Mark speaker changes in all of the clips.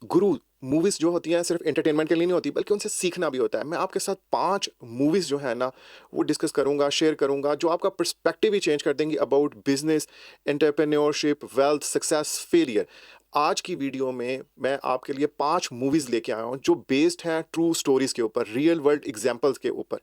Speaker 1: गुरु movies जो होती हैं सिर्फ़ एंटरटेनमेंट के लिए नहीं होती बल्कि उनसे सीखना भी होता है। मैं आपके साथ 5 मूवीज़ जो है ना वो डिस्कस करूँगा, शेयर करूँगा जो आपका पर्सपेक्टिव ही चेंज कर देंगी about business, entrepreneurship, wealth, success, failure. आज की वीडियो में मैं आपके लिए 5 मूवीज़ लेके आया हूँ जो बेस्ड हैं ट्रू स्टोरीज़ के ऊपर, रियल वर्ल्ड एग्ज़ाम्पल्स के ऊपर।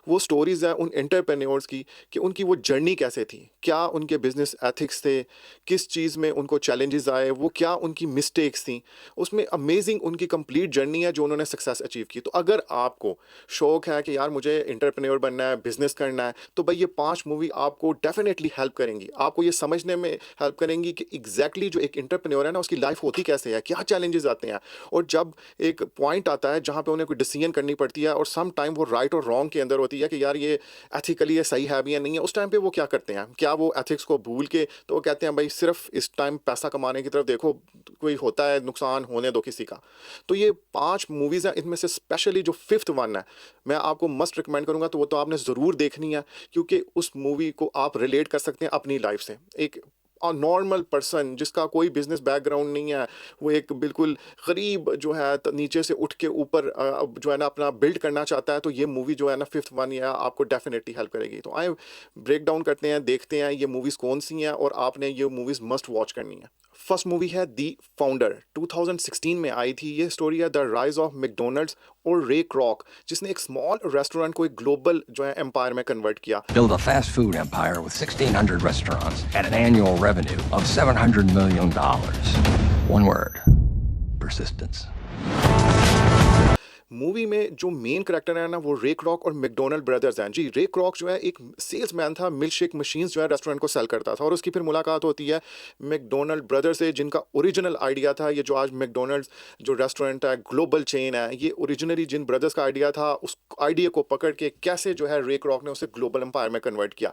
Speaker 1: वो स्टोरीज़ हैं उन एंटरप्रेन्योर्स की कि उनकी वो जर्नी कैसे थी, क्या उनके बिज़नेस एथिक्स थे, किस चीज़ में उनको चैलेंजेस आए, वो क्या उनकी मिस्टेक्स थी। उसमें अमेजिंग उनकी कंप्लीट जर्नी है जो उन्होंने सक्सेस अचीव की। तो अगर आपको शौक है कि यार मुझे एंटरप्रेन्योर बनना है, बिजनेस करना है, तो भाई ये 5 मूवी आपको डेफिनेटली हेल्प करेंगी। आपको ये समझने में हेल्प करेंगी कि एग्जैक्टली जो एक एंटरप्रेन्योर है ना उसकी लाइफ होती कैसे है, क्या चैलेंजेस आते हैं। और जब एक पॉइंट आता है जहाँ पे उन्हें कोई डिसीजन करनी पड़ती है और सम टाइम वो राइट और रॉन्ग के अंदर होती है कि यार ये एथिकली ये सही है भी या नहीं है, उस टाइम पे वो क्या करते हैं, क्या वो एथिक्स को भूल के तो वो कहते हैं भाई सिर्फ इस टाइम पैसा कमाने की तरफ देखो, कोई होता है नुकसान होने दो किसी का। तो ये 5 मूवीज़ हैं, इनमें से स्पेशली जो 5th वन है, मैं आपको मस्ट रिकमेंड करूँगा, तो वो तो आपने ज़रूर देखनी है क्योंकि उस मूवी को आप रिलेट कर सकते हैं अपनी लाइफ़ से। एक नॉर्मल पर्सन जिसका कोई बिज़नेस बैकग्राउंड नहीं है, वो एक बिल्कुल गरीब जो है नीचे से उठ के ऊपर जो है ना अपना बिल्ड करना चाहता है, तो ये मूवी जो है ना 5th वन ये आपको डेफ़िनेटली हेल्प करेगी। तो आइए ब्रेक डाउन करते हैं, देखते हैं ये मूवीज़ कौन-सी हैं और आपने ये मूवीज़ मस्ट वॉच करनी है। फर्स्ट मूवी है दी फाउंडर, 2016 में आई थी। ये स्टोरी है द राइज ऑफ मैकडॉनल्ड्स और रे क्रॉक, जिसने एक स्मॉल रेस्टोरेंट को एक ग्लोबल जो है एम्पायर में कन्वर्ट किया।
Speaker 2: Build a fast food empire with 1,600 restaurants and an annual revenue of $700 million. One word: persistence.
Speaker 1: Movie में जो मेन करेक्टर है ना वो रे क्रॉक और मैकडोनल्ड ब्रदर्स हैं। जी, रे क्रॉक जो है एक सेल्समैन था, मिल्क शेक मशीन्स जो है रेस्टोरेंट को सेल करता था और उसकी फिर मुलाकात होती है मैकडोनल्ड ब्रदर से, जिनका ओरिजिनल आइडिया था ये जो आज मैकडोनल्ड्स जो रेस्टोरेंट है ग्लोबल चेन है, ये ओरिजिनली जिन ब्रदर्स का आइडिया था उस आइडिया को पकड़ के कैसे जो है रे क्रॉक ने उसे ग्लोबल एम्पायर में कन्वर्ट किया।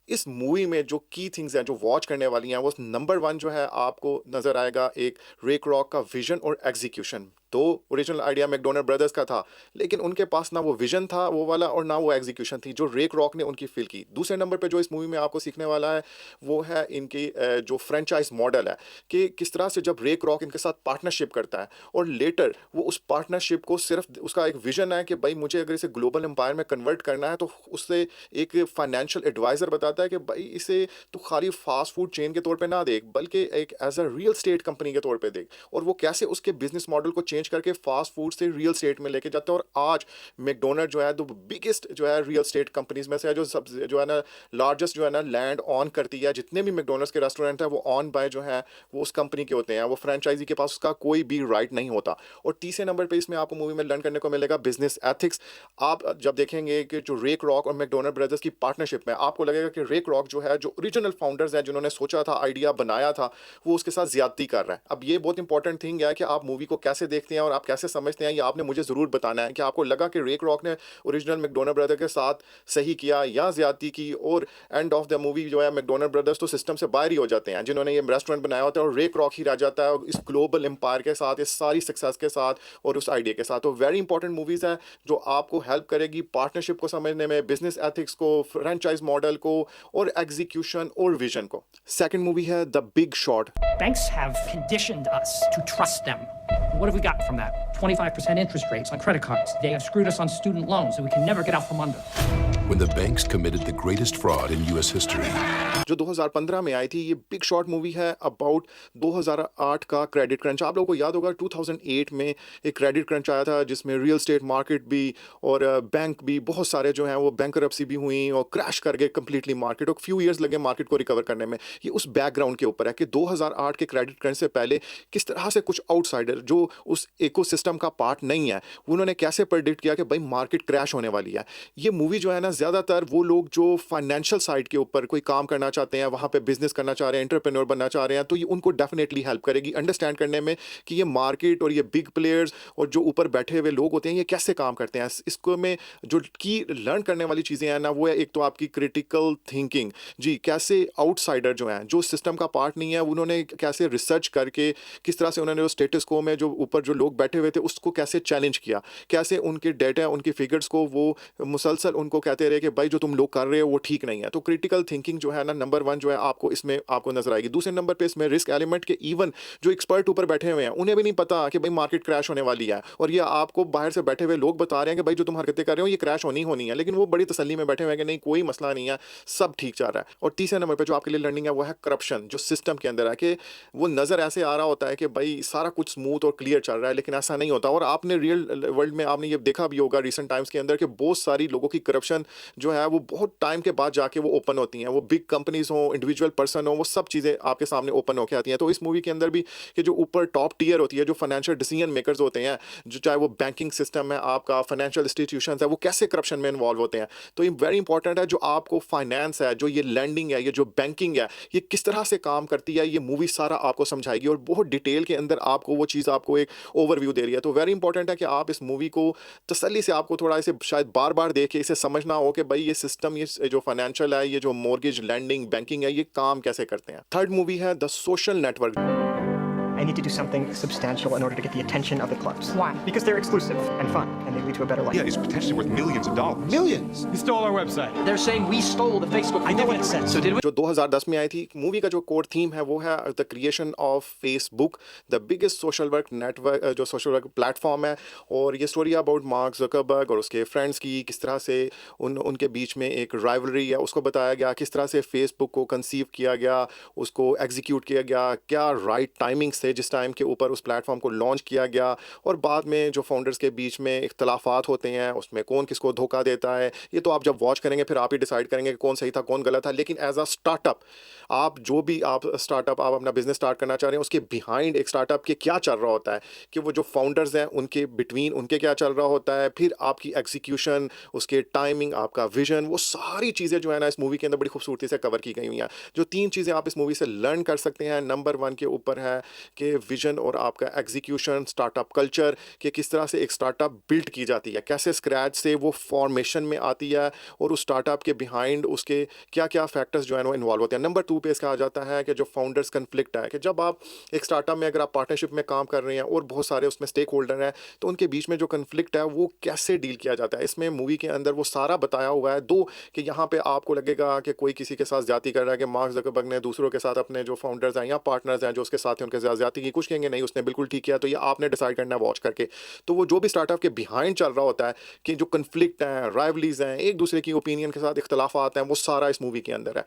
Speaker 1: इस मूवी में जो की थिंग्स हैं जो वॉच करने वाली हैं वो नंबर 1 जो है आपको नज़र आएगा एक रे क्रॉक का विजन और एग्जीक्यूशन। तो ओरिजिनल आइडिया मैकडोनल्ड ब्रदर्स का था, लेकिन उनके पास ना वो विजन था वो वाला और ना वो एग्जीक्यूशन थी जो रे क्रॉक ने उनकी फील की। दूसरे नंबर पे जो इस मूवी में आपको सीखने वाला है वो है इनकी जो फ्रेंचाइज मॉडल है कि किस तरह से जब रे क्रॉक इनके साथ पार्टनरशिप करता है और लेटर वो उस पार्टनरशिप को सिर्फ उसका एक विजन है कि भाई मुझे अगर इसे ग्लोबल एम्पायर में कन्वर्ट करना है, तो उससे एक फाइनेंशियल एडवाइजर बताता है कि भाई इसे तो खाली फास्ट फूड चेन के तौर पे ना देख बल्कि एक as a real estate company के तौर पे देख। और वो कैसे उसके बिजनेस मॉडल को चेंज करके फास्ट फूड से रियल स्टेट में लेके जाते हैं। और आज मैकडोनल्ड जो है तो बिगेस्ट जो है रियल स्टेट कंपनीज में से है, जो सब जो है ना लार्जेस्ट जो है ना लैंड ऑन करती है। जितने भी मैकडोनल्ड्स के रेस्टोरेंट है वो ऑन बाय जो है वो उस कंपनी के होते हैं, वो फ्रेंचाइजी के पास उसका कोई भी राइट नहीं होता। और तीसरे नंबर पे इसमें आपको मूवी में लर्न करने को मिलेगा बिजनेस एथिक्स। आप जब देखेंगे कि जो रे क्रॉक और मैकडोनल्ड ब्रदर्स की पार्टनरशिप में आपको लगेगा कि रे क्रॉक जो है जो ओरिजिनल फाउंडर्स हैं जिन्होंने सोचा था आइडिया बनाया था वो उसके साथ ज्यादती कर रहा है। अब ये बहुत इंपॉर्टेंट थिंग है कि आप मूवी को कैसे देखते हैं और आप कैसे समझते हैं, ये आपने मुझे ज़रूर बताना है कि आपको लगा कि रे क्रॉक ने ओरिजिनल मैकडोनल्ड ब्रदर के साथ सही किया या ज्यादती की। और एंड ऑफ द मूवी जो है मैकडोनल्ड ब्रदर्स तो सिस्टम से बाहर ही हो जाते हैं जिन्होंने ये रेस्टोरेंट बनाया होता है और रे क्रॉक ही रह जाता है इस ग्लोबल एम्पायर के साथ, इस सारी सक्सेस के साथ और उस आइडिया के साथ। तो वेरी इंपॉर्टेंट मूवीज़ है जो आपको हेल्प करेगी पार्टनरशिप को समझने में, बिजनेस एथिक्स को, फ्रेंचाइज मॉडल को और एग्जीक्यूशन और विजन को। सेकंड मूवी है the big shot.
Speaker 3: Banks have conditioned us to trust them. What have we got from that? 25% interest rates on credit cards. They have screwed us on student loans that we can never get out from under.
Speaker 4: When the banks committed the greatest fraud in U.S. history.
Speaker 1: जो 2015 में आई थी, ये big shot movie है about 2008 का credit crunch. आप लोगों को याद होगा 2008 में एक क्रेडिट क्रंच आया था जिसमें रियल स्टेट मार्केट भी और बैंक भी बहुत सारे जो हैं वो बैंकरप्सी भी हुई और क्रैश कर गए कम्प्लीटली मार्केट और फ्यू इयर्स लगे मार्केट को रिकवर करने में। ये उस बैकग्राउंड के ऊपर है कि 2008 के क्रेडिट क्रंच से पहले किस तरह से कुछ आउटसाइडर जो उस इकोसिस्टम का पार्ट नहीं है उन्होंने कैसे प्रेडिक्ट किया कि भाई मार्केट क्रैश होने वाली है। ये मूवी जो है ना ज़्यादातर वो लोग जो फाइनेंशियल साइड के ऊपर कोई काम करना चाहते हैं, वहाँ पे बिजनेस करना चाह रहे हैं, एंटरप्रेन्योर बनना चाह रहे हैं, तो ये उनको डेफिनेटली हेल्प करेगी अंडरस्टैंड करने में कि ये मार्केट और ये बिग प्लेयर्स और जो ऊपर बैठे हुए लोग होते हैं ये कैसे काम करते हैं। इसको में जो की लर्न करने वाली चीज़ें हैं ना वो है एक तो आपकी क्रिटिकल थिंकिंग। जी, कैसे आउटसाइडर जो हैं जो सिस्टम का पार्ट नहीं है उन्होंने कैसे रिसर्च करके किस तरह से उन्होंने जो स्टेटस को में जो ऊपर जो लोग बैठे हुए थे उसको कैसे चैलेंज किया, कैसे उनके डेटा उनकी फिगर्स को वो मुसलसल उनको कहते रहे कि भाई जो तुम लोग कर रहे हो वो ठीक नहीं है। तो क्रिटिकल थिंकिंग जो है ना नंबर 1 जो है आपको इसमें आपको नजर आएगी। दूसरे नंबर पे इसमें रिस्क एलिमेंट के इवन जो एक्सपर्ट ऊपर बैठे हुए हैं उन्हें भी नहीं पता कि भाई मार्केट क्रैश होने वाली है, और ये आपको बाहर से बैठे हुए लोग बता रहे हैं कि भाई जो तुम हरकतें कर रहे हो ये क्रैश होनी है, लेकिन वो बड़ी तसल्ली में बैठे हुए हैं कि नहीं कोई मसला नहीं है, सब ठीक चल रहा है। और तीसरे नंबर पे जो आपके लिए लर्निंग है वो है करप्शन जो सिस्टम के अंदर है, कि वो नज़र ऐसे आ रहा होता है कि भाई सारा कुछ स्मूथ और क्लियर चल रहा है, लेकिन ऐसा नहीं होता। और आपने रियल वर्ल्ड में आपने ये देखा भी होगा रिसेंट टाइम्स के अंदर कि बहुत सारी लोगों की करप्शन जो है वो बहुत टाइम के बाद जाके वो ओपन होती हैं, वो बिग कंपनीज हो, इंडिविजुअल पर्सन हो, वो सब चीज़ें आपके सामने ओपन होकर आती हैं। तो इस मूवी के अंदर भी कि जो ऊपर टॉप टीयर होती है, जो फाइनेंशियल डिसीजन मेकर्स होते हैं, जो चाहे वो बैंकिंग सिस्टम है, आपका फाइनेंशियल इंस्टीट्यूशन है, वो कैसे करप्शन में इन्वॉल्व होते हैं। तो ये वेरी इंपॉर्टेंट है, जो आपको फाइनेंस है, जो ये लैंडिंग है, ये जो बैंकिंग है, ये किस तरह से काम करती है, ये मूवी सारा आपको समझाएगी और बहुत डिटेल के अंदर आपको वो चीज़ आपको एक ओवरव्यू दे रही है। तो वेरी इंपॉर्टेंट है कि आप इस मूवी को तसल्ली से आपको थोड़ा इसे शायद बार बार देख के इसे समझना हो कि भाई ये सिस्टम, ये जो फाइनेंशियल है, ये जो मॉर्गेज लैंडिंग बैंकिंग है, ये काम कैसे करते हैं। थर्ड मूवी है the social network.
Speaker 5: I need to do something substantial in order to get the attention of the clubs.
Speaker 6: Why?
Speaker 5: Because they're exclusive and fun, and they lead to a better life.
Speaker 7: Yeah, it's potentially worth millions of dollars.
Speaker 8: Millions.
Speaker 7: He stole our website.
Speaker 6: They're saying we stole the Facebook.
Speaker 5: I know what it says.
Speaker 6: So did we?
Speaker 1: जो 2010 में आई थी movie का जो core theme है वो है the creation of Facebook, the biggest social work network, जो social work platform है। और ये स्टोरी अबाउट मार्क ज़करबर्ग और उसके फ्रेंड्स की, किस तरह से उनके बीच में एक राइवलरी है उसको बताया गया, किस तरह से फेसबुक को कंसीव किया गया, उसको एग्जीक्यूट किया गया, क्या राइट टाइमिंग्स थे जिस टाइम के ऊपर उस प्लेटफॉर्म को लॉन्च किया गया, और बाद में जो फाउंडर्स के बीच में इख्तलाफात होते हैं उसमें कौन किसको धोखा देता है। ये तो आप जब वॉच करेंगे फिर आप ही डिसाइड करेंगे कि कौन सही था कौन गलत था। लेकिन एज अ स्टार्टअप, आप जो भी आप स्टार्टअप आप अपना बिजनेस स्टार्ट करना चाह रहे हैं उसके बिहाइंड एक स्टार्टअप के क्या चल रहा होता है, कि वो जो फाउंडर्स हैं उनके बिटवीन उनके क्या चल रहा होता है, फिर आपकी एग्जीक्यूशन, उसके टाइमिंग, आपका विजन, वो सारी चीज़ें जो है ना इस मूवी के अंदर बड़ी खूबसूरती से कवर की गई हुई हैं। जो 3 चीज़ें आप इस मूवी से लर्न कर सकते हैं, नंबर 1 के ऊपर है कि विजन और आपका एग्जीक्यूशन, स्टार्टअप कल्चर, कि किस तरह से एक स्टार्टअप बिल्ड की जाती है, कैसे स्क्रैच से वो फॉर्मेशन में आती है, और उस स्टार्टअप के बिहाइंड उसके क्या क्या फैक्टर्स जो है वो इन्वॉल्व होते हैं। नंबर 2 पे इसका आ जाता है कि जो फाउंडर्स कन्फ्लिक्ट है, कि जब आप एक स्टार्टअप में अगर आप पार्टनरशिप में काम कर रहे हैं और बहुत सारे उसमें स्टेक होल्डर हैं, तो उनके बीच में जो कन्फ्लिक्ट है वो कैसे डील किया जाता है। इसमें मूवी के अंदर वो सारा बताया हुआ है। 2 कि यहाँ पे आपको लगेगा कि कोई किसी के साथ ज्यादती कर रहा है, कि मार्क ज़करबर्ग ने दूसरों के साथ अपने जो फाउंडर्स हैं या पार्टनर्स हैं जो उसके साथ हैं उनके साथ ज्यादती की, कुछ कहेंगे नहीं उसने बिल्कुल ठीक किया। तो ये आपने डिसाइड करना है वॉच करके। तो वो जो भी स्टार्टअप के बिहाइंड चल रहा होता है, कि जो कन्फ्लिक्ट हैं, राइवलीज हैं, एक दूसरे की ओपिनियन के साथ इख्तलाफात हैं, वो सारा इस मूवी के अंदर है।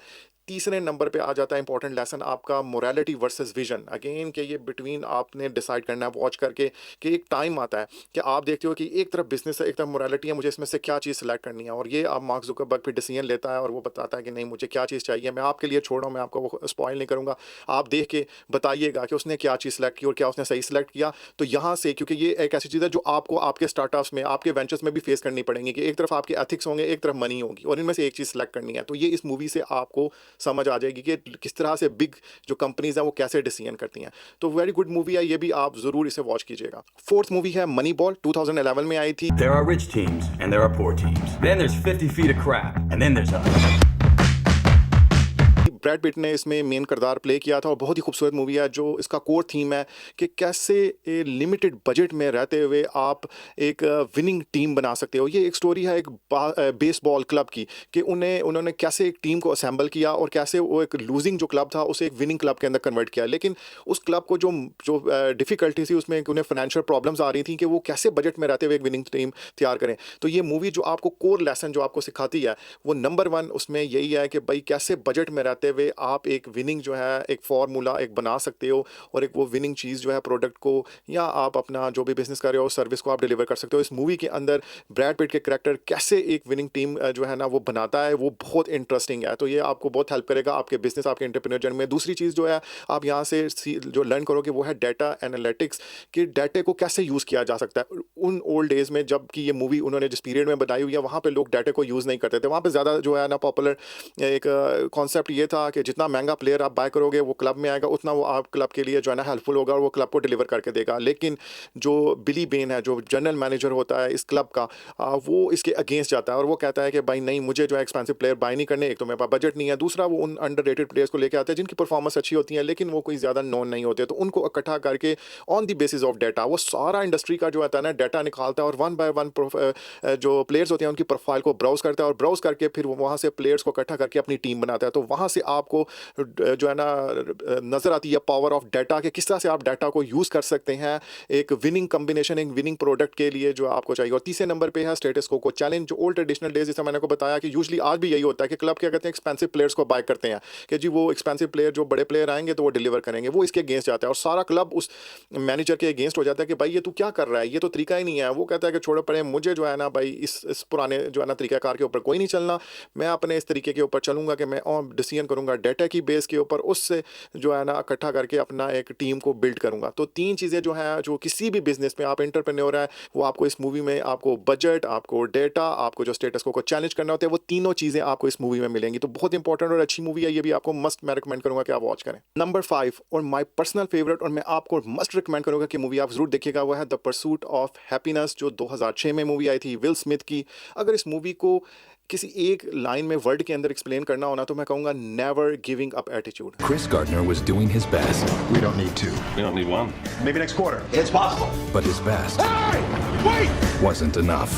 Speaker 1: तीसरे नंबर पे आ जाता है इंपॉर्टेंट लेसन आपका मोरालिटी वर्सेस विजन। अगेन कि ये बिटवीन आपने डिसाइड करना है वॉच करके, कि एक टाइम आता है कि आप देखते हो कि एक तरफ बिजनेस है, एक तरफ मोरालिटी है, मुझे इसमें से क्या चीज़ सेलेक्ट करनी है। और ये आप मार्क ज़करबर्ग पे डिसीजन लेता है और वो बताता है कि नहीं मुझे क्या चीज़ चाहिए। मैं आपके लिए छोड़ रहा हूँ, मैं आपको वो स्पॉइल नहीं करूँगा, आप देख के बताइएगा कि उसने क्या चीज़ सेलेक्ट की और क्या उसने सही सेलेक्ट किया। तो यहाँ से, क्योंकि ये एक ऐसी चीज़ है जो आपको आपके स्टार्टअप्स में, आपके वेंचर्स में भी फेस करनी पड़ेंगी, कि एक तरफ आपके एथिक्स होंगे, एक तरफ मनी होगी, और इनमें से एक चीज़ सेलेक्ट करनी है। तो ये इस मूवी से आपको समझ आ जाएगी कि किस तरह से बिग जो कंपनीज हैं वो कैसे डिसीजन करती हैं। तो वेरी गुड मूवी है, ये भी आप ज़रूर इसे वॉच कीजिएगा। 4th मूवी है मनी बॉल, 2011 में आई थी।
Speaker 9: There are rich teams and there are poor teams. Then there's 50 feet of crap and then there's us.
Speaker 1: Brad Pitt ने इसमें मेन किरदार प्ले किया था और बहुत ही खूबसूरत मूवी है। जो इसका कोर थीम है कि कैसे लिमिटेड बजट में रहते हुए आप एक विनिंग टीम बना सकते हो। ये एक स्टोरी है एक बेसबॉल क्लब की, कि उन्होंने कैसे एक टीम को असेंबल किया और कैसे वो एक लूजिंग जो क्लब था उसे एक विनिंग क्लब के अंदर कन्वर्ट किया। लेकिन उस क्लब को जो डिफ़िकल्टी थी उसमें उन्हें फाइनेंशियल प्रॉब्लम्स आ रही थी कि वो कैसे बजट में रहते हुए एक विनिंग टीम तैयार करें। तो ये मूवी जो आपको कोर लेसन जो आपको सिखाती है वो नंबर 1 उसमें यही है कि भाई कैसे बजट में रहते हुए आप एक विनिंग जो है एक फार्मूला एक बना सकते हो, और एक वो विनिंग चीज़ जो है प्रोडक्ट को या आप अपना जो भी बिजनेस कर रहे हो सर्विस को आप डिलीवर कर सकते हो। इस मूवी के अंदर ब्रैड पिट के कैरेक्टर कैसे एक विनिंग टीम जो है ना वो बनाता है, वो बहुत इंटरेस्टिंग है। तो ये आपको बहुत हेल्प करेगा आपके बिजनेस, आपके एंटरप्रेन्योर जर्नी में। दूसरी चीज़ जो है आप यहाँ से जो लर्न करोगे वो है डाटा एनालिटिक्स, कि डाटे को कैसे यूज़ किया जा सकता है। उन ओल्ड डेज़ में जबकि ये मूवी उन्होंने जिस पीरियड में बनाई हुई है वहाँ पे लोग डाटे को यूज़ नहीं करते थे। वहाँ पे ज़्यादा जो है ना पॉपुलर एक कॉन्सेप्ट ये था कि जितना महंगा प्लेयर आप बाय करोगे वो क्लब में आएगा, उतना वो आप क्लब के लिए जो है ना हेल्पफुल होगा और वो क्लब को डिलीवर करके देगा। लेकिन जो बिली बेन है जो जनरल मैनेजर होता है इस क्लब का, वो इसके अगेंस्ट जाता है और वो कहता है कि भाई नहीं मुझे जो है एक्सपेंसिव प्लेयर बाय नहीं करने, एक तो मेरे पास बजट नहीं है, दूसरा वो उन अंडररेटेड प्लेयर्स को लेकर आता है जिनकी परफॉर्मेंस अच्छी होती है लेकिन वो कोई ज़्यादा नोन नहीं होते, तो उनको इकट्ठा करके on the basis of data वो सारा इंडस्ट्री का जो होता है ना डाटा डाटा निकालता है और वन बाय वन जो प्लेयर्स होते हैं उनकी प्रोफाइल को ब्राउज करता है और ब्राउज करके फिर वहाँ से प्लेयर्स को इकट्ठा करके अपनी टीम बनाता है। तो वहाँ से आपको जो है ना नज़र आती है पावर ऑफ डाटा कि किस तरह से आप डाटा को यूज़ कर सकते हैं एक विनिंग कम्बिनेशन, एक विनिंग प्रोडक्ट के लिए जो आपको चाहिए। और तीसरे नंबर पे है स्टेटस को चैलेंज। जो ओल्ड ट्रेडिशनल डेज, जैसे मैंने को बताया कि यूजली आज भी यही होता है कि क्लब क्या करते हैं, एक्सपेंसिव प्लेयर्स को बाय करते हैं कि जी वो एक्सपेंसिव प्लेयर, जो बड़े प्लेयर आएंगे तो वो डिलीवर करेंगे, वो इसके अगेंस्ट जाता है और सारा क्लब उस मैनेजर के अगेंस्ट हो जाता है कि भाई ये तू क्या कर रहा है, ये तो तरीका ही नहीं है। वो कहता है कि छोड़ो पड़े, मुझे जो है ना भाई इस पुराने जो है ना तरीकाकार के ऊपर कोई नहीं चलना, मैं अपने इस तरीके के ऊपर चलूंगा कि मैं डिसीजन करूंगा डाटा की बेस के ऊपर, उससे जो है ना इकट्ठा करके अपना एक टीम को बिल्ड करूंगा। तो तीन चीज़ें जो है जो किसी भी बिजनेस में आप एंटरप्रेन्योर है वो आपको इस मूवी में, आपको बजट, आपको डेटा, आपको जो स्टेटस को चैलेंज करना होता है, वो तीनों चीज़ें आपको इस मूवी में मिलेंगी। तो बहुत इंपॉर्टेंट और अच्छी मूवी है, ये भी आपको मस्ट मैं रिकमेंड करूंगा कि आप वॉच करें। नंबर 5 और माय पर्सनल फेवरेट, और मैं आपको मस्ट रिकमेंड करूंगा कि मूवी आप जरूर देखिएगा, वो है द परसूट ऑफ हैप्पीनेस, जो 2006 में मूवी आई थी विल स्मिथ की। अगर इस मूवी को किसी एक लाइन में वर्ड के अंदर एक्सप्लेन करना होना तो मैं कहूँगा never giving up attitude.
Speaker 4: Chris Gardner was doing his best,
Speaker 7: We don't need two. We don't need one. Maybe next quarter.
Speaker 6: It's possible.
Speaker 4: but his best wasn't enough.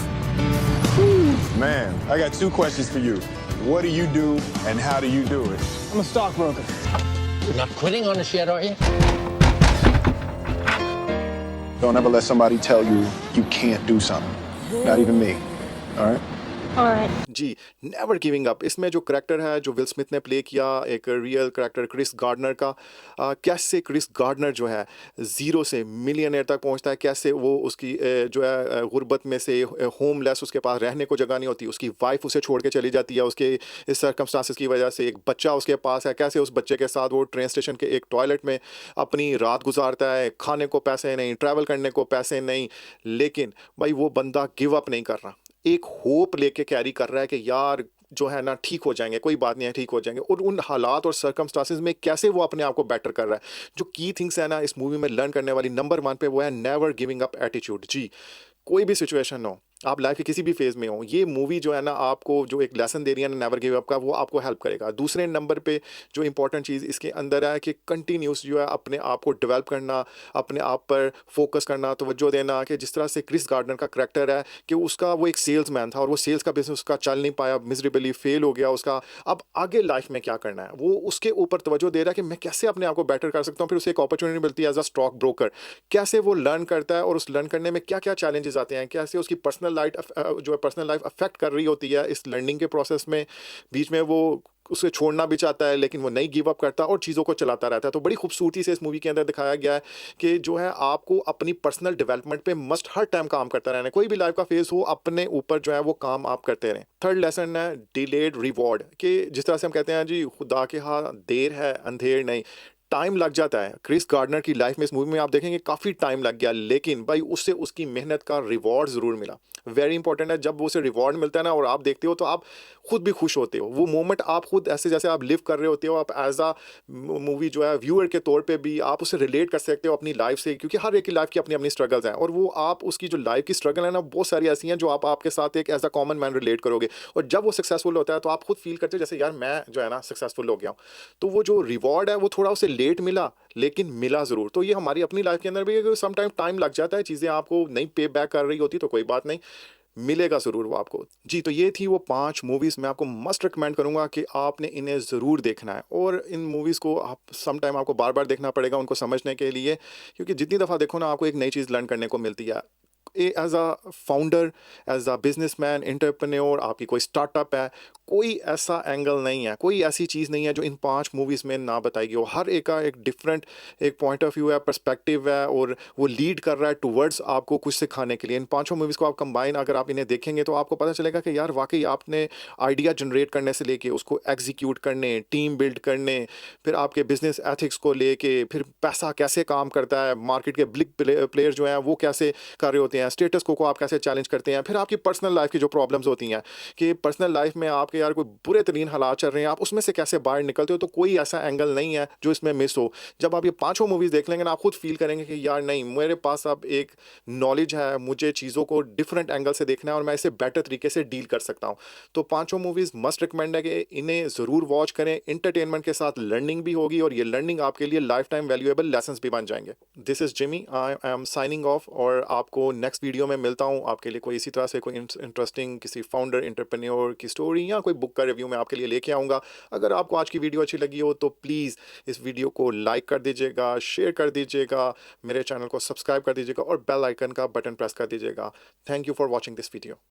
Speaker 8: Man, I got two questions for you. What do you do and how do you do it?
Speaker 5: I'm a stockbroker.
Speaker 2: You're not quitting on us yet, are you?
Speaker 8: Don't ever let somebody tell you you can't do something. Not even me. All right?
Speaker 1: Ji, never giving up. इसमें जो character है जो will Smith ने play किया, एक real character Chris gardener का, कैसे Chris gardener जो है ज़ीरो से मिलियनेयर तक पहुंचता है, कैसे वो उसकी जो है गुर्बत में से होमलेस, उसके पास रहने को जगह नहीं होती, उसकी वाइफ उसे छोड़ के चली जाती है उसके इस सर्कमस्टांसिस की वजह से, एक बच्चा उसके पास है, कैसे उस बच्चे के साथ वो ट्रेन स्टेशन के एक टॉयलेट में अपनी रात गुजारता है, खाने को पैसे नहीं, ट्रैवल करने को पैसे नहीं, लेकिन भाई वो बंदा गिव अप नहीं कर रहा, एक होप लेके कैरी कर रहा है कि यार जो है ना ठीक हो जाएंगे, कोई बात नहीं है, ठीक हो जाएंगे। और उन हालात और सर्कमस्टांसेस में कैसे वो अपने आप को बेटर कर रहा है। जो की थिंग्स है ना इस मूवी में लर्न करने वाली, नंबर 1 पे वो है नेवर गिविंग अप एटीट्यूड। जी, कोई भी सिचुएशन हो, आप लाइफ के किसी भी फेज़ में हो, ये मूवी जो है ना आपको जो एक लेसन दे रही है ना नेवर गिव अप का, वो आपको हेल्प करेगा। दूसरे नंबर पे जो इंपॉर्टेंट चीज़ इसके अंदर है कि कंटिन्यूस जो है अपने आप को डेवलप करना, अपने आप पर फोकस करना, तवज्जो देना, कि जिस तरह से क्रिस गार्डनर का करैक्टर है कि उसका वो एक सेल्समैन था और वो सेल्स का बिजनेस उसका चल नहीं पाया, मिजरेबली फेल हो गया उसका। अब आगे लाइफ में क्या करना है वो उसके ऊपर तवज्जो दे रहा है कि मैं कैसे अपने आप को बेटर कर सकता हूँ। फिर उसे एक अपॉर्चुनिटी मिलती है एज अ स्टॉक ब्रोकर, कैसे वो लर्न करता है और उस लर्न करने में क्या क्या चैलेंजेस आते हैं, कैसे उसकी पर्सनल लाइफ अफेक्ट कर रही होती है इस लर्निंग के प्रोसेस में। बीच में वो उसे छोड़ना भी चाहता है लेकिन वो नहीं गिव अप करता और चीज़ों को चलाता रहता है। तो बड़ी खूबसूरती से इस मूवी के अंदर दिखाया गया है कि जो है आपको अपनी पर्सनल डेवलपमेंट पे मस्ट हर टाइम काम करता रहना है। कोई भी लाइफ का फेज हो, अपने ऊपर जो है वो काम आप करते रहें। थर्ड लेसन है डिलेड रिवॉर्ड, कि जिस तरह से हम कहते हैं जी खुदा के यहाँ देर है अंधेर नहीं, टाइम लग जाता है। क्रिस गार्डनर की लाइफ में इस मूवी में आप देखेंगे काफ़ी टाइम लग गया, लेकिन भाई उससे उसकी मेहनत का रिवॉर्ड ज़रूर मिला। वेरी इंपॉर्टेंट है, जब वो उसे रिवॉर्ड मिलता है ना और आप देखते हो तो आप खुद भी खुश होते हो। वो मोमेंट आप खुद ऐसे जैसे आप लिव कर रहे होते हो, आप एज आ मूवी जो है व्यूअर के तौर पे भी आप उसे रिलेट कर सकते हो अपनी लाइफ से, क्योंकि हर एक की लाइफ की अपनी अपनी स्ट्रगल्स हैं और वो आप उसकी जो लाइफ की स्ट्रगल है ना बहुत सारी ऐसी हैं जो आप आपके साथ एक as a common man relate करोगे। और जब वो सक्सेसफुल होता है तो आप खुद फील करते हो जैसे यार मैं जो है ना सक्सेसफुल हो गया हूँ। तो वो जो रिवॉर्ड है वो थोड़ा उसे लेट मिला लेकिन मिला ज़रूर। तो ये हमारी अपनी लाइफ के अंदर भी समटाइम टाइम लग जाता है, चीज़ें आपको नहीं पे बैक कर रही होती तो कोई बात नहीं, मिलेगा ज़रूर वो आपको। जी, तो ये थी वो 5 मूवीज़, मैं आपको मस्ट रिकमेंड करूँगा कि आपने इन्हें ज़रूर देखना है। और इन मूवीज़ को आप सम टाइम आपको बार बार देखना पड़ेगा उनको समझने के लिए, क्योंकि जितनी दफ़ा देखो ना आपको एक नई चीज़ लर्न करने को मिलती है। As a founder, as a businessman, entrepreneur, आपकी कोई स्टार्टअप है, कोई ऐसा एंगल नहीं है, कोई ऐसी चीज़ नहीं है जो इन 5 मूवीज़ में ना बताई गई हो। हर एक का एक डिफरेंट एक पॉइंट ऑफ व्यू है, पर्सपेक्टिव है और वो लीड कर रहा है टुवर्ड्स आपको कुछ सिखाने के लिए। इन 5 मूवीज़ को आप कंबाइन अगर आप इन्हें देखेंगे तो आपको पता चलेगा कि यार वाकई आपने आइडिया जनरेट करने से लेके उसको एग्जीक्यूट करने, टीम बिल्ड करने, फिर आपके बिजनेस एथिक्स को लेके, फिर पैसा कैसे काम करता है, मार्केट के बिग प्लेयर जो हैं वो कैसे कर रहे होते हैं, स्टेटस को आप कैसे चैलेंज करते हैं, फिर आपकी पर्सनल लाइफ की जो प्रॉब्लम्स होती हैं कि पर्सनल लाइफ में आपके यार कोई बुरे तरीन हालात चल रहे हैं, आप उसमें से कैसे बाहर निकलते हो। तो कोई ऐसा एंगल नहीं है जो इसमें मिस हो। जब आप ये 5 मूवीज़ देख लेंगे ना आप खुद फील करेंगे कि यार नहीं, मेरे पास अब एक नॉलेज है, मुझे चीज़ों को डिफरेंट एंगल से देखना है और मैं इसे बेटर तरीके से डील कर सकता हूँ। तो 5 मूवीज़ मस्ट रिकमेंड है कि इन्हें ज़रूर वॉच करें। एंटरटेनमेंट के साथ लर्निंग भी होगी और ये लर्निंग आपके लिए लाइफ टाइम वैल्यूएबल लेसन्स भी बन जाएंगे। This is Jimmy, I am signing off और आपको नेक्स्ट नेक्स्ट वीडियो में मिलता हूँ आपके लिए कोई इसी तरह से कोई इंटरेस्टिंग किसी फाउंडर एंटरप्रेन्योर की स्टोरी या कोई बुक का रिव्यू मैं आपके लिए लेके आऊँगा। अगर आपको आज की वीडियो अच्छी लगी हो तो प्लीज़ इस वीडियो को लाइक कर दीजिएगा, शेयर कर दीजिएगा, मेरे चैनल को सब्सक्राइब कर दीजिएगा और बेल आइकन का बटन प्रेस कर दीजिएगा। Thank you for watching this video.